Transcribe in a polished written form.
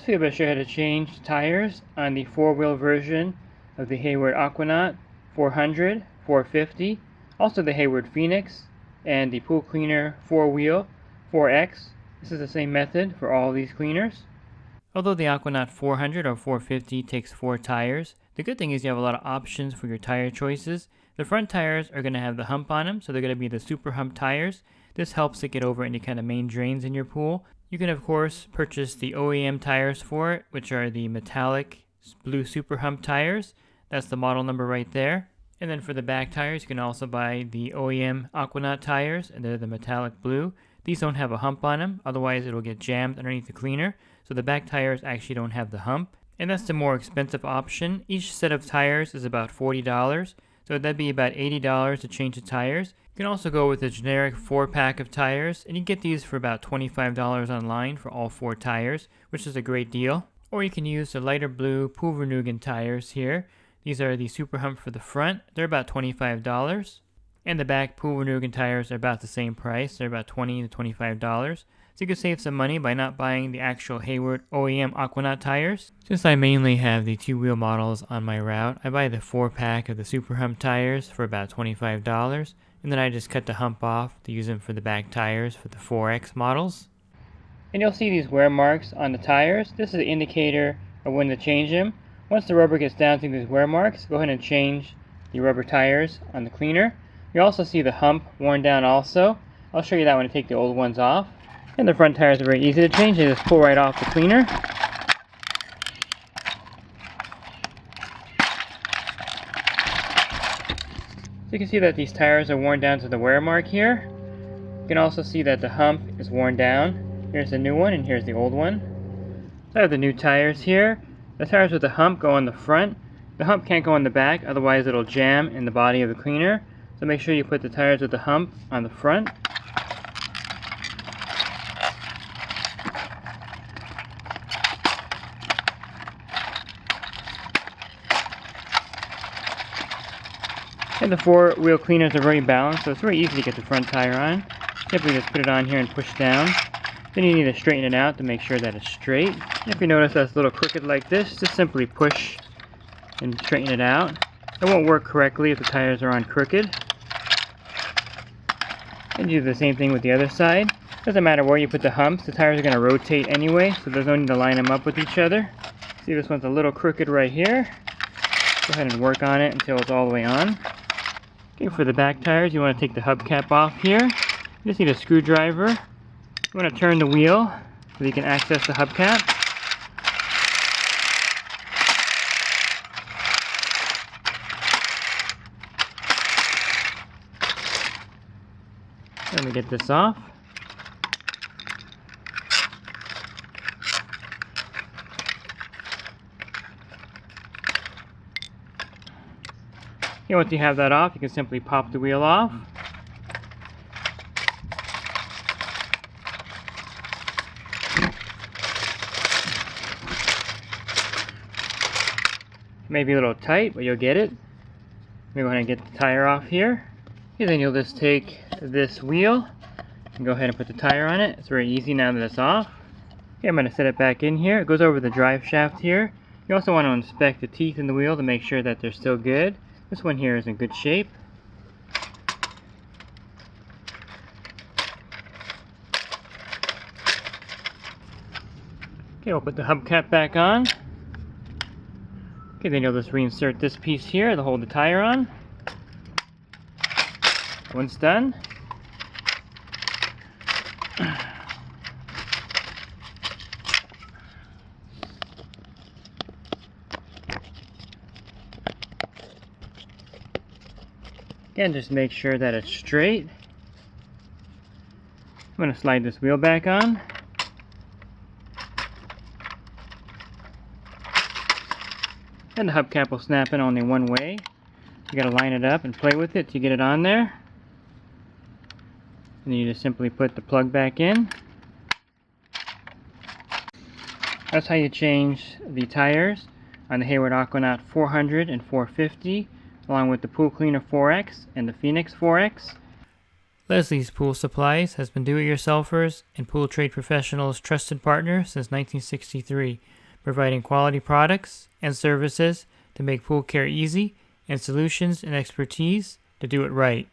this video I'm going to show you how to change tires on the four-wheel version of the Hayward AquaNaut 400, 450, also the Hayward Phoenix, and the PoolCleaner 4-wheel 4X. This is the same method for all these cleaners. Although the AquaNaut 400 or 450 takes 4 tires, the good thing is you have a lot of options for your tire choices. The front tires are going to have the hump on them, so they're going to be the super hump tires. This helps it get over any kind of main drains in your pool. You can of course purchase the OEM tires for it, which are the metallic blue super hump tires. That's the model number right there. And then for the back tires, you can also buy the OEM AquaNaut tires, and they're the metallic blue. These don't have a hump on them, otherwise it'll get jammed underneath the cleaner. So the back tires actually don't have the hump, and that's the more expensive option. Each set of tires is about $40, so that'd be about $80 to change the tires. You can also go with a generic 4-pack of tires, and you get these for about $25 online for all 4 tires, which is a great deal. Or you can use the lighter blue Pool Vernugan tires here. These are the super hump for the front. They're about $25. And the back Pool Vernugan tires are about the same price. They're about $20 to $25. So you can save some money by not buying the actual Hayward OEM AquaNaut tires. Since I mainly have the 2-wheel models on my route, I buy the 4-pack of the super hump tires for about $25. And then I just cut the hump off to use them for the back tires for the 4X models. And you'll see these wear marks on the tires. This is an indicator of when to change them. Once the rubber gets down to these wear marks, go ahead and change the rubber tires on the cleaner. You also see the hump worn down also. I'll show you that when I take the old ones off. And the front tires are very easy to change. They just pull right off the cleaner. So you can see that these tires are worn down to the wear mark here. You can also see that the hump is worn down. Here's the new one and here's the old one. So I have the new tires here. The tires with the hump go on the front. The hump can't go on the back, otherwise it'll jam in the body of the cleaner. So make sure you put the tires with the hump on the front. And the 4-wheel cleaners are very balanced, so it's very easy to get the front tire on. Simply just put it on here and push down. Then you need to straighten it out to make sure that it's straight. If you notice that's a little crooked like this, just simply push and straighten it out. It won't work correctly if the tires are on crooked. And do the same thing with the other side. Doesn't matter where you put the humps, the tires are going to rotate anyway, so there's no need to line them up with each other. See, this one's a little crooked right here. Go ahead and work on it until it's all the way on. Okay, for the back tires, you want to take the hubcap off here. You just need a screwdriver. You want to turn the wheel so you can access the hubcap. Let me get this off. Okay, once you have that off, you can simply pop the wheel off. Maybe a little tight, but you'll get it. Let me go ahead and get the tire off here. Okay, then you'll just take this wheel and go ahead and put the tire on it. It's very easy now that it's off. Okay, I'm going to set it back in here. It goes over the drive shaft here. You also want to inspect the teeth in the wheel to make sure that they're still good. This one here is in good shape. Okay, we'll put the hubcap back on. Okay, then you'll just reinsert this piece here to hold the tire on. Once done, again, just make sure that it's straight. I'm going to slide this wheel back on. And the hubcap will snap in only one way. You got to line it up and play with it to get it on there. And then you just simply put the plug back in. That's how you change the tires on the Hayward AquaNaut 400 and 450, along with the PoolCleaner 4X and the Phoenix 4X. Leslie's Pool Supplies has been do-it-yourselfers and pool trade professionals' trusted partner since 1963, providing quality products and services to make pool care easy and solutions and expertise to do it right.